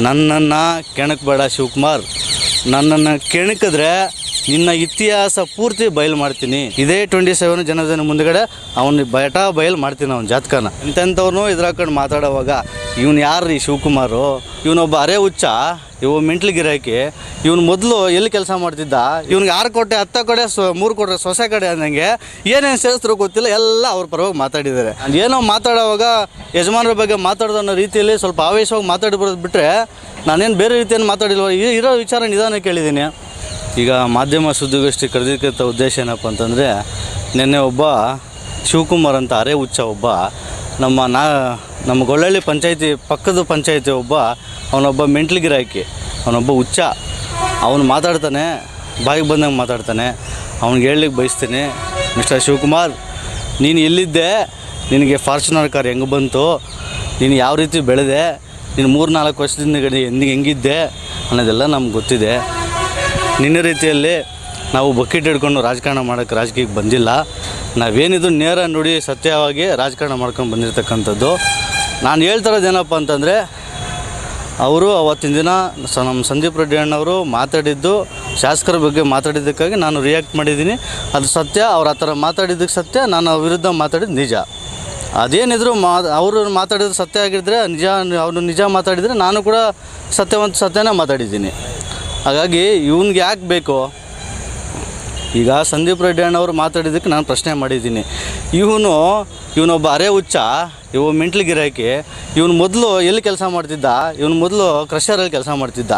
ನನ್ನನ್ನು ಕೆಣಕಬೇಡ ಶಿವಕುಮಾರ್, ನನ್ನನ್ನು ಕೆಣಕಿದ್ರೆ ನಿನ್ನ ಇತಿಹಾಸ ಪೂರ್ತಿ ಬಯಲು ಮಾಡ್ತೀನಿ. ಇದೇ 27 ಜನದ ಮುಂದುಗಡೆ ಅವನು ಬಯಲು ಮಾಡ್ತೀನಿ ಅವನ ಜಾತಕನ. ಇಂಥವ್ರನ್ನೂ ಇದ್ರಾಕೊಂಡು ಮಾತಾಡೋವಾಗ ಇವನು ಯಾರು ಈ ಶಿವಕುಮಾರು? ಇವನೊಬ್ಬ ಅರೆ ಹುಚ್ಚ, ಇವ ಮೆಂಟ್ಲು ಗಿರಾಕಿ. ಇವನು ಮೊದಲು ಎಲ್ಲಿ ಕೆಲಸ ಮಾಡ್ತಿದ್ದ? ಇವ್ನಿಗೆ 6 ಕೋಟೆ 10 ಕಡೆ 3 ಕೋಟೆ ಸೊಸೆ ಕಡೆ ಅಂದಂಗೆ ಏನೇನು ಸೇರಿಸ್ರು ಗೊತ್ತಿಲ್ಲ, ಎಲ್ಲ ಅವ್ರ ಪರವಾಗಿ ಮಾತಾಡಿದ್ದಾರೆ. ಏನೋ ಮಾತಾಡೋವಾಗ ಯಜಮಾನರ ಬಗ್ಗೆ ಮಾತಾಡೋದು ಅನ್ನೋ ರೀತಿಯಲ್ಲಿ ಸ್ವಲ್ಪ ಆವೇಶವಾಗಿ ಮಾತಾಡಿಬರೋದು ಬಿಟ್ಟರೆ ನಾನೇನು ಬೇರೆ ರೀತಿಯನ್ನು ಮಾತಾಡಿಲ್ವ. ಇರೋ ವಿಚಾರ ನಿಧಾನ ಕೇಳಿದ್ದೀನಿ. ಈಗ ಮಾಧ್ಯಮ ಸುದ್ದಿಗೋಷ್ಠಿ ಕರೆದಿದ್ದಕ್ಕಿಂತ ಉದ್ದೇಶ ಏನಪ್ಪ ಅಂತಂದರೆ, ನಿನ್ನೆ ಒಬ್ಬ ಶಿವಕುಮಾರ್ ಅಂತ ಅರೆ ಹುಚ್ಚ ಒಬ್ಬ ನಮ್ಮ ಗೊಳ್ಳಳ್ಳಿ ಪಂಚಾಯತಿ ಪಕ್ಕದ ಪಂಚಾಯತಿ ಅವನೊಬ್ಬ ಮೆಂಟ್ಲು ಗಿರಾಕಿ, ಅವನೊಬ್ಬ ಹುಚ್ಚ. ಅವನು ಮಾತಾಡ್ತಾನೆ, ಬಾಯಿಗೆ ಬಂದಂಗೆ ಮಾತಾಡ್ತಾನೆ. ಅವ್ನಿಗೆ ಹೇಳಲಿಕ್ಕೆ ಬಯಸ್ತೀನಿ, ಮಿಸ್ಟರ್ ಶಿವಕುಮಾರ್, ನೀನು ಎಲ್ಲಿದ್ದೆ? ನಿನಗೆ ಫಾರ್ಚುನರ್ ಕಾರ್ ಹೆಂಗೆ ಬಂತು? ನೀನು ಯಾವ ರೀತಿ ಬೆಳೆದೆ? ನೀನು 3-4 ವರ್ಷದಿಂದ ಹೆಂಗಿದ್ದೆ ಅನ್ನೋದೆಲ್ಲ ನಮ್ಗೆ ಗೊತ್ತಿದೆ. ನಿನ್ನ ರೀತಿಯಲ್ಲಿ ನಾವು ಬಕೆಟ್ ಹಿಡ್ಕೊಂಡು ರಾಜಕಾರಣ ಮಾಡೋಕ್ಕೆ ರಾಜಕೀಯಕ್ಕೆ ಬಂದಿಲ್ಲ. ನಾವೇನಿದು ನೇರ ನುಡಿ ಸತ್ಯವಾಗಿ ರಾಜಕಾರಣ ಮಾಡ್ಕೊಂಡು ಬಂದಿರತಕ್ಕಂಥದ್ದು. ನಾನು ಹೇಳ್ತಿರೋದು ಏನಪ್ಪ ಅಂತಂದರೆ, ಅವರು ಅವತ್ತಿನ ದಿನ ನಮ್ಮ ಸಂದೀಪ್ ರೆಡ್ಡಿ ಅಣ್ಣವರು ಮಾತಾಡಿದ್ದು ಶಾಸಕರ ಬಗ್ಗೆ ಮಾತಾಡಿದ್ದಕ್ಕಾಗಿ ನಾನು ರಿಯಾಕ್ಟ್ ಮಾಡಿದ್ದೀನಿ. ಅದು ಸತ್ಯ. ಅವ್ರು ಆ ಥರ ಮಾತಾಡಿದ್ದಕ್ಕೆ ಸತ್ಯ, ನಾನು ಅವ್ರ ವಿರುದ್ಧ ಮಾತಾಡಿದ್ದು ನಿಜ. ಅದೇನಿದ್ರು ಅವರು ಮಾತಾಡಿದ್ರು ಸತ್ಯ ಆಗಿದ್ದರೆ ಅವರು ನಿಜ ಮಾತಾಡಿದರೆ ನಾನು ಕೂಡ ಸತ್ಯನೇ ಮಾತಾಡಿದ್ದೀನಿ. ಹಾಗಾಗಿ ಇವನಿಗೆ ಯಾಕೆ ಬೇಕು? ಈಗ ಸಂದೀಪ್ ರೆಡ್ಡಿ ಅಣ್ಣವರು ಮಾತಾಡಿದ್ದಕ್ಕೆ ನಾನು ಪ್ರಶ್ನೆ ಮಾಡಿದ್ದೀನಿ. ಇವನೊಬ್ಬ ಅರೆ ಹುಚ್ಚ, ಇವ ಮೆಂಟ್ಲು ಗಿರಾಕಿ. ಇವನು ಮೊದಲು ಎಲ್ಲಿ ಕೆಲಸ ಮಾಡ್ತಿದ್ದ? ಇವನು ಮೊದಲು ಕ್ರಷರಲ್ಲಿ ಕೆಲಸ ಮಾಡ್ತಿದ್ದ.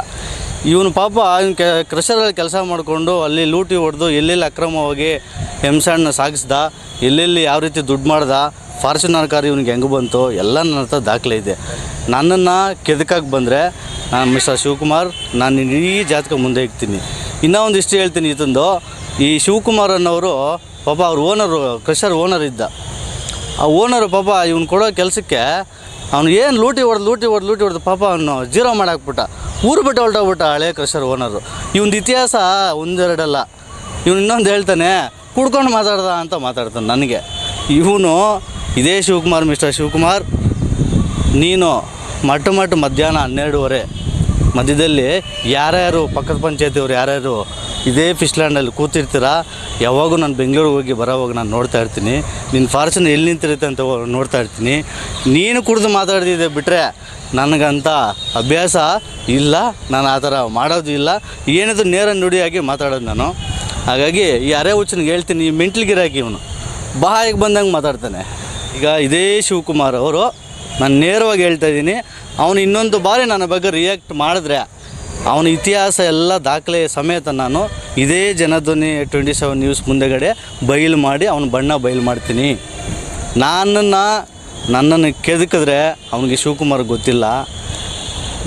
ಇವನು ಪಾಪ ಕ್ರಷರಲ್ಲಿ ಕೆಲಸ ಮಾಡಿಕೊಂಡು ಅಲ್ಲಿ ಲೂಟಿ ಹೊಡೆದು ಎಲ್ಲೆಲ್ಲಿ ಅಕ್ರಮವಾಗಿ ಹಿಂಸೆಯನ್ನು ಸಾಗಿಸ್ದ, ಎಲ್ಲೆಲ್ಲಿ ಯಾವ ರೀತಿ ದುಡ್ಡು ಮಾಡ್ದ, ಫಾರ್ಚುನರ್ ಕಾರ್ ಇವನಿಗೆ ಹೆಂಗೆ ಬಂತು, ಎಲ್ಲ ನನ್ನ ಹತ್ರ ದಾಖಲೆ ಇದೆ. ನನ್ನನ್ನು ಕೆದಕಕ್ಕೆ ಬಂದರೆ ನಾನು ಮಿಸ್ಟರ್ ಶಿವಕುಮಾರ್, ನಾನು ಇಡೀ ಜಾತಕ ಮುಂದೆ ಇಡ್ತೀನಿ. ಇನ್ನೂ ಒಂದಿಷ್ಟು ಹೇಳ್ತೀನಿ. ಈ ಶಿವಕುಮಾರ್ ಅನ್ನೋರು ಪಾಪ ಅವ್ರ ಕ್ರಷರ್ ಓನರ್ ಇದ್ದ. ಆ ಓನರು ಪಾಪ ಇವ್ನು ಕೊಡೋ ಕೆಲಸಕ್ಕೆ ಅವನು ಏನು ಲೂಟಿ ಹೊಡೆದು ಪಾಪ ಅವನು ಜೀರೋ ಮಾಡಾಕ್ಬಿಟ್ಟ. ಊರು ಬಿಟ್ಟು ಹೊರಟೋಗ್ಬಿಟ್ಟ ಹಳೆ ಕ್ರಷರ್ ಓನರು. ಇವನ ಇತಿಹಾಸ ಒಂದೆರಡಲ್ಲ. ಇವನು ಇನ್ನೊಂದು ಹೇಳ್ತಾನೆ, ಕುಡ್ಕೊಂಡು ಮಾತಾಡ್ದ ಅಂತ ಮಾತಾಡ್ತಾನೆ ನನಗೆ. ಇವನು ಇದೇ ಶಿವಕುಮಾರ್, ಮಿಸ್ಟರ್ ಶಿವಕುಮಾರ್, ನೀನು ಮಧ್ಯಾಹ್ನ 12:30 ಮಧ್ಯದಲ್ಲಿ ಯಾರ್ಯಾರು ಪಕ್ಕದ ಪಂಚಾಯತಿಯವ್ರು ಯಾರ್ಯಾರು ಇದೇ ಫಿಶ್ಲ್ಯಾಂಡಲ್ಲಿ ಕೂತಿರ್ತೀರ, ಯಾವಾಗೂ ನಾನು ಬೆಂಗಳೂರಿಗೆ ಹೋಗಿ ಬರೋವಾಗ ನಾನು ನೋಡ್ತಾ ಇರ್ತೀನಿ. ನಿನ್ನ ಫಾರ್ಚುನರ್ ಎಲ್ಲಿ ನಿಂತಿರುತ್ತೆ ಅಂತ ನೋಡ್ತಾ ಇರ್ತೀನಿ. ನೀನು ಕುಡಿದು ಮಾತಾಡ್ತಿದ್ದೆ ಬಿಟ್ಟರೆ ನನಗಂತ ಅಭ್ಯಾಸ ಇಲ್ಲ, ನಾನು ಆ ಥರ ಮಾಡೋದು ಇಲ್ಲ. ಏನಿದ್ರು ನೇರ ನುಡಿಯಾಗಿ ಮಾತಾಡೋದು ನಾನು. ಹಾಗಾಗಿ ಈ ಅರೆ ಹುಚ್ಚನಿಗೆ ಹೇಳ್ತೀನಿ, ಈ ಮೆಂಟ್ಲು ಗಿರಾಕಿ ಇವನು ಬಾಯಿಗೆ ಬಂದಂಗೆ ಮಾತಾಡ್ತಾನೆ. ಈಗ ಇದೇ ಶಿವಕುಮಾರ್ ಅವರು, ನಾನು ನೇರವಾಗಿ ಹೇಳ್ತಾ ಇದ್ದೀನಿ, ಅವನು ಇನ್ನೊಂದು ಬಾರಿ ನನ್ನ ಬಗ್ಗೆ ರಿಯಾಕ್ಟ್ ಮಾಡಿದ್ರೆ ಅವನ ಇತಿಹಾಸ ಎಲ್ಲ ದಾಖಲೆ ಸಮೇತ ನಾನು ಇದೇ ಜನಧ್ವನಿ 27 ನ್ಯೂಸ್ ಮುಂದೆಗಡೆ ಬಯಲು ಮಾಡಿ ಅವನ ಬಣ್ಣ ಬಯಲು ಮಾಡ್ತೀನಿ. ನನ್ನನ್ನು ಕೆದಕಿದ್ರೆ ಅವನಿಗೆ ಶಿವಕುಮಾರ್ ಗೊತ್ತಿಲ್ಲ.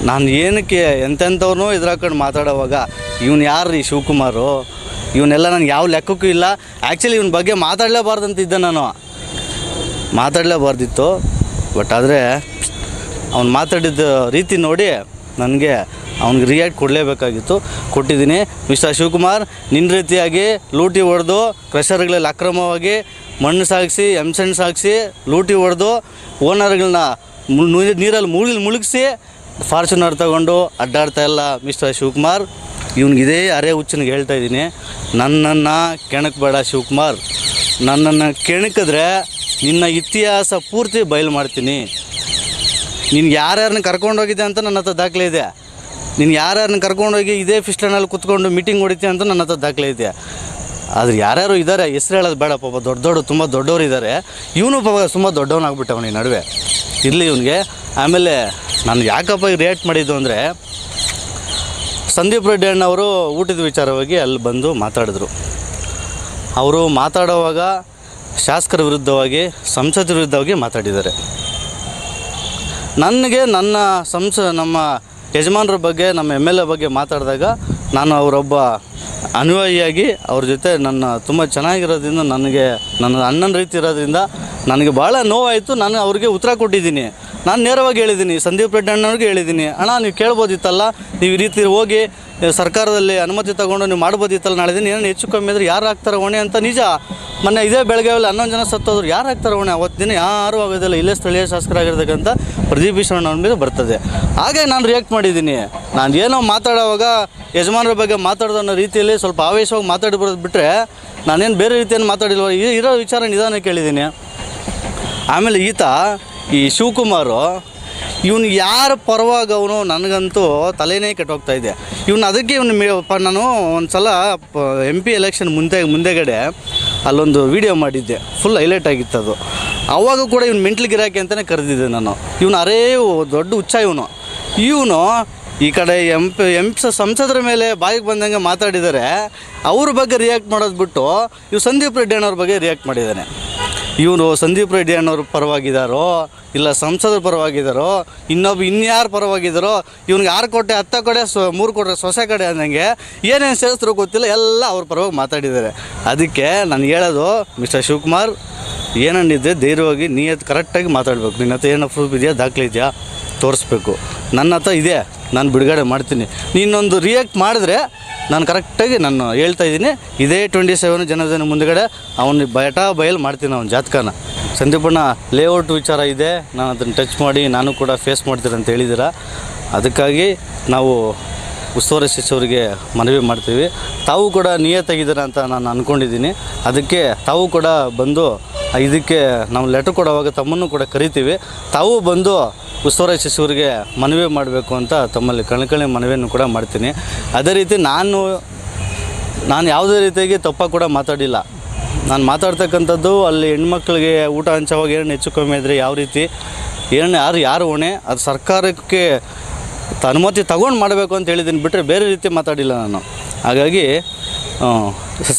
ನಾನು ಏನಕ್ಕೆ ಎಂತೆಂಥವ್ರನ್ನೂ ಇದ್ರಾಕೊಂಡು ಮಾತಾಡೋವಾಗ ಇವನು ಯಾರು ಈ ಶಿವಕುಮಾರು? ಇವನ್ನೆಲ್ಲ ನನಗೆ ಯಾವ ಲೆಕ್ಕಕ್ಕೂ ಇಲ್ಲ. ಆ್ಯಕ್ಚುಲಿ ಇವನ ಬಗ್ಗೆ ಮಾತಾಡಲೇಬಾರ್ದಂತಿದ್ದೆ, ನಾನು ಮಾತಾಡಲೇಬಾರ್ದಿತ್ತು. ಬಟ್ ಆದರೆ ಅವ್ನು ಮಾತಾಡಿದ ರೀತಿ ನೋಡಿ ನನಗೆ ಅವ್ನಿಗೆ ರಿಯಾಕ್ಟ್ ಕೊಡಲೇಬೇಕಾಗಿತ್ತು, ಕೊಟ್ಟಿದ್ದೀನಿ. ಮಿಸ್ಟರ್ ಶಿವಕುಮಾರ್, ನಿನ್ನ ರೀತಿಯಾಗಿ ಲೂಟಿ ಹೊಡೆದು ಕ್ರಷರ್ಗಳಲ್ಲಿ ಅಕ್ರಮವಾಗಿ ಮಣ್ಣು ಸಾಗಿಸಿ ಎಂಸೆಂಟ್ ಸಾಗಿಸಿ ಲೂಟಿ ಹೊಡೆದು ಓನರ್ಗಳನ್ನ ನೀರಲ್ಲಿ ಮುಳುಗಿಸಿ ಫಾರ್ಚುನರ್ ತಗೊಂಡು ಅಡ್ಡಾಡ್ತಾ ಇಲ್ಲ ಮಿಸ್ಟರ್ ಶಿವಕುಮಾರ್. ಇವನಿಗಿದೇ ಅರೆ ಹುಚ್ಚನಿಗೆ ಹೇಳ್ತಾ ಇದ್ದೀನಿ, ನನ್ನನ್ನು ಕೆಣಕಬೇಡ ಶಿವಕುಮಾರ್, ನನ್ನನ್ನು ಕೆಣಕಿದ್ರೆ ನಿನ್ನ ಇತಿಹಾಸ ಪೂರ್ತಿ ಬಯಲು ಮಾಡ್ತೀನಿ. ನೀನು ಯಾರ್ಯಾರನ್ನ ಕರ್ಕೊಂಡೋಗಿದ್ದೆ ಅಂತ ನನ್ನ ಹತ್ರ ದಾಖಲೆ ಇದೆ. ನೀನು ಯಾರ್ಯಾರನ್ನ ಕರ್ಕೊಂಡೋಗಿ ಇದೇ ಫಿಶ್ಲ್ಯಾಂಡಲ್ಲಿ ಕೂತ್ಕೊಂಡು ಮೀಟಿಂಗ್ ಹೊಡಿತೀಯ ಅಂತ ನನ್ನ ಹತ್ರ ದಾಖಲೆ ಇದೆ. ಆದರೆ ಯಾರ್ಯಾರು ಇದ್ದಾರೆ, ಹೆಸ್ರು ಹೇಳೋದು ಬೇಡ. ಪಾಪ ತುಂಬ ದೊಡ್ಡವರು ಇದ್ದಾರೆ. ಇವನು ಪಾಪ ತುಂಬ ದೊಡ್ಡವನಾಗ್ಬಿಟ್ಟವನು ಈ ನಡುವೆ. ಇರಲಿ ಇವನಿಗೆ. ಆಮೇಲೆ ನಾನು ಯಾಕಪ್ಪ ರಿಯಾಕ್ಟ್ ಮಾಡಿದ್ದು ಅಂದರೆ, ಸಂದೀಪ್ ರೆಡ್ಡಿ ಅಣ್ಣವರು ಊಟದ ವಿಚಾರವಾಗಿ ಅಲ್ಲಿ ಬಂದು ಮಾತಾಡಿದ್ರು. ಅವರು ಮಾತಾಡುವಾಗ ಶಾಸಕರ ವಿರುದ್ಧವಾಗಿ, ಸಂಸದರ ವಿರುದ್ಧವಾಗಿ ಮಾತಾಡಿದ್ದಾರೆ. ನನಗೆ ನಮ್ಮ ಯಜಮಾನರ ಬಗ್ಗೆ, ನಮ್ಮ MLA ಬಗ್ಗೆ ಮಾತಾಡಿದಾಗ ನಾನು ಅವರೊಬ್ಬ ಅನುಯಾಯಿಯಾಗಿ ಅವ್ರ ಜೊತೆ ತುಂಬ ಚೆನ್ನಾಗಿರೋದ್ರಿಂದ, ನನ್ನ ಅಣ್ಣನ ರೀತಿ ಇರೋದ್ರಿಂದ ನನಗೆ ಭಾಳ ನೋವಾಯಿತು. ನಾನು ಅವ್ರಿಗೆ ಉತ್ತರ ಕೊಟ್ಟಿದ್ದೀನಿ. ನಾನು ನೇರವಾಗಿ ಹೇಳಿದ್ದೀನಿ, ಸಂದೀಪ್ ರೆಡ್ಡಿ ಅಣ್ಣವ್ರಿಗೆ ಹೇಳಿದ್ದೀನಿ, ಅಣ್ಣ ನೀವು ಕೇಳ್ಬೋದಿತ್ತಲ್ಲ, ನೀವು ಈ ರೀತಿ ಹೋಗಿ ಸರ್ಕಾರದಲ್ಲಿ ಅನುಮತಿ ತೊಗೊಂಡು ನೀವು ಮಾಡ್ಬೋದಿತ್ತಲ್ಲ, ನಾಳೆ ದಿನ ಏನೋ ಹೆಚ್ಚು ಕಮ್ಮಿ ಅಂದರೆ ಯಾರು ಹಾಕ್ತಾರೆ ಹೊಣೆ ಅಂತ. ನಿಜ, ಮೊನ್ನೆ ಇದೇ ಬೆಳಗಾವಿಯಲ್ಲಿ 11 ಜನ ಸತ್ತೋದ್ರು, ಯಾರು ಹಾಕ್ತಾರೆ ಹೊಣೆ? ಅವತ್ತು ದಿನ ಯಾರೂ ಆಗೋದಿಲ್ಲ. ಇಲ್ಲೇ ಸ್ಥಳೀಯ ಶಾಸಕರಾಗಿರ್ತಕ್ಕಂಥ ಪ್ರದೀಪ್ ಈಶ್ವರಣ್ಣ ಅವ್ರ ಮೇಲೆ ಬರ್ತದೆ. ಹಾಗೆ ನಾನು ರಿಯಾಕ್ಟ್ ಮಾಡಿದ್ದೀನಿ. ನಾನು ಏನೋ ಮಾತಾಡೋವಾಗ ಯಜಮಾನರ ಬಗ್ಗೆ ಮಾತಾಡೋದು ಅನ್ನೋ ರೀತಿಯಲ್ಲಿ ಸ್ವಲ್ಪ ಆವೇಶವಾಗಿ ಮಾತಾಡಿ ಬರೋದು ಬಿಟ್ಟರೆ ನಾನೇನು ಬೇರೆ ರೀತಿಯನ್ನು ಮಾತಾಡಿಲ್ವ. ಇರೋ ವಿಚಾರ ನಿಧಾನ ಕೇಳಿದ್ದೀನಿ. ಆಮೇಲೆ ಈತ ಈ ಶಿವಕುಮಾರು ಇವನು ಯಾರ ಪರವಾಗಿ ಅವನು ನನಗಂತೂ ತಲೆನೇ ಕೆಟ್ಟೋಗ್ತಾ ಇದೆ. ಅದಕ್ಕೆ ನಾನು ಒಂದು ಸಲ MP ಎಲೆಕ್ಷನ್ ಮುಂದೆಗಡೆ ಅಲ್ಲೊಂದು ವಿಡಿಯೋ ಮಾಡಿದ್ದೆ, ಫುಲ್ ಹೈಲೈಟ್ ಆಗಿತ್ತು ಅದು. ಆವಾಗ ಕೂಡ ಮೆಂಟ್ಲ್ ಗಿರಾಕಿ ಅಂತಲೇ ಕರೆದಿದ್ದೆ ನಾನು. ಅರೇ ದೊಡ್ಡ ಹುಚ್ಚ ಇವನು ಈ ಕಡೆ ಸಂಸದರ ಮೇಲೆ ಬಾಯಿಗೆ ಬಂದಂಗೆ ಮಾತಾಡಿದರೆ ಅವ್ರ ಬಗ್ಗೆ ರಿಯಾಕ್ಟ್ ಮಾಡೋದು ಬಿಟ್ಟು ಸಂದೀಪ್ ರೆಡ್ಡಿ ಅಣ್ಣವ್ರ ಬಗ್ಗೆ ರಿಯಾಕ್ಟ್ ಮಾಡಿದ್ದಾನೆ. ಸಂದೀಪ್ ರೆಡ್ಡಿ ಅಣ್ಣವ್ರ ಪರವಾಗಿದ್ದಾರೋ ಇಲ್ಲ ಸಂಸದರ ಪರವಾಗಿದ್ದಾರೋ ಇನ್ಯಾರು ಪರವಾಗಿದ್ದಾರೋ, ಇವ್ನಿಗೆ 6 ಕೋಟೆ 10 ಕಡೆ 3 ಕೋಟೆ ಸೊಸೆ ಕಡೆ ಅಂದಂಗೆ ಏನೇನು ಸೇರಿಸ್ತಾರೋ ಗೊತ್ತಿಲ್ಲ, ಎಲ್ಲ ಅವ್ರ ಪರವಾಗಿ ಮಾತಾಡಿದ್ದಾರೆ. ಅದಕ್ಕೆ ನಾನು ಹೇಳೋದು, ಮಿಸ್ಟರ್ ಶಿವಕುಮಾರ್, ಏನನ್ನಿದ್ದೆ ಧೈರ್ಯವಾಗಿ ನಿಯತ್ತು ಕರೆಕ್ಟಾಗಿ ಮಾತಾಡಬೇಕು. ನಿನ್ನ ಹತ್ರ ಏನೋ ಪ್ರೂಫ್ ಇದೆಯಾ, ದಾಖಲೆ ಇದೆಯಾ, ತೋರಿಸ್ಬೇಕು. ನನ್ನ ಹತ್ರ ಇದೆ, ನಾನು ಬಿಡುಗಡೆ ಮಾಡ್ತೀನಿ. ನೀನೊಂದು ರಿಯಾಕ್ಟ್ ಮಾಡಿದ್ರೆ ನಾನು ಕರೆಕ್ಟಾಗಿ ನಾನು ಹೇಳ್ತಾ ಇದ್ದೀನಿ, ಇದೇ 27 ಜನವರಿ ಮುಂದುಗಡೆ ಅವನು ಬಯಲು ಮಾಡ್ತೀನಿ ಅವನ ಜಾತಕನ. ಸಂದೀಪಣ್ಣ ಲೇಔಟ್ ವಿಚಾರ ಇದೆ, ನಾನು ಅದನ್ನು ಟಚ್ ಮಾಡಿ ನಾನು ಕೂಡ ಫೇಸ್ ಮಾಡ್ತೀನಿ ಅಂತ ಹೇಳಿದ್ದೀರ. ಅದಕ್ಕಾಗಿ ನಾವು ಉಸ್ತುವಾರಿ ಸಚಿವರಿಗೆ ಮನವಿ ಮಾಡ್ತೀವಿ. ತಾವು ಕೂಡ ನಿಯತ್ತಾಗಿದ್ದೀರ ಅಂತ ನಾನು ಅಂದ್ಕೊಂಡಿದ್ದೀನಿ. ಅದಕ್ಕೆ ತಾವು ಕೂಡ ಬಂದು ಇದಕ್ಕೆ ನಾವು ಲೆಟ್ರ್ ಕೊಡುವಾಗ ತಮ್ಮನ್ನು ಕೂಡ ಕರಿತೀವಿ. ತಾವು ಬಂದು ಉಸ್ತುವಾರಿ ಸಚಿವರಿಗೆ ಮನವಿ ಮಾಡಬೇಕು ಅಂತ ತಮ್ಮಲ್ಲಿ ಕಳಕಳಿ ಮನವಿಯನ್ನು ಕೂಡ ಮಾಡ್ತೀನಿ. ಅದೇ ರೀತಿ ನಾನು ಯಾವುದೇ ರೀತಿಯಾಗಿ ತಪ್ಪಾಗಿ ಕೂಡ ಮಾತಾಡಿಲ್ಲ. ನಾನು ಮಾತಾಡ್ತಕ್ಕಂಥದ್ದು ಅಲ್ಲಿ ಹೆಣ್ಮಕ್ಳಿಗೆ ಊಟ ಹಂಚೋವಾಗ ಏನು ಹೆಚ್ಚು ಕಮ್ಮಿ ಇದ್ದರೆ ಯಾವ ರೀತಿ ಯಾರು ಹೊಣೆ, ಅದು ಸರ್ಕಾರಕ್ಕೆ ಅನುಮತಿ ತಗೊಂಡು ಮಾಡಬೇಕು ಅಂತ ಹೇಳಿದ್ದೀನಿ ಬಿಟ್ಟರೆ ಬೇರೆ ರೀತಿ ಮಾತಾಡಿಲ್ಲ ನಾನು. ಹಾಗಾಗಿ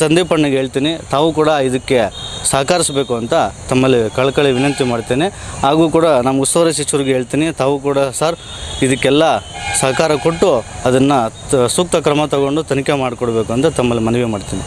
ಸಂದೀಪ್ ಅಣ್ಣಗೆ ಹೇಳ್ತೀನಿ, ತಾವು ಕೂಡ ಇದಕ್ಕೆ ಸಹಕರಿಸಬೇಕು ಅಂತ ತಮ್ಮಲ್ಲಿ ಕಳಕಳಿ ವಿನಂತಿ ಮಾಡ್ತೇನೆ. ಹಾಗೂ ಕೂಡ ನಮ್ಮ ಉಸ್ತುವಾರಿ ಸಚಿವರಿಗೆ ಹೇಳ್ತೀನಿ, ತಾವು ಕೂಡ ಸರ್ ಇದಕ್ಕೆಲ್ಲ ಸಹಕಾರ ಕೊಟ್ಟು ಅದನ್ನು ಸೂಕ್ತ ಕ್ರಮ ತಗೊಂಡು ತನಿಖೆ ಮಾಡಿಕೊಡ್ಬೇಕು ಅಂತ ತಮ್ಮಲ್ಲಿ ಮನವಿ ಮಾಡ್ತೀನಿ.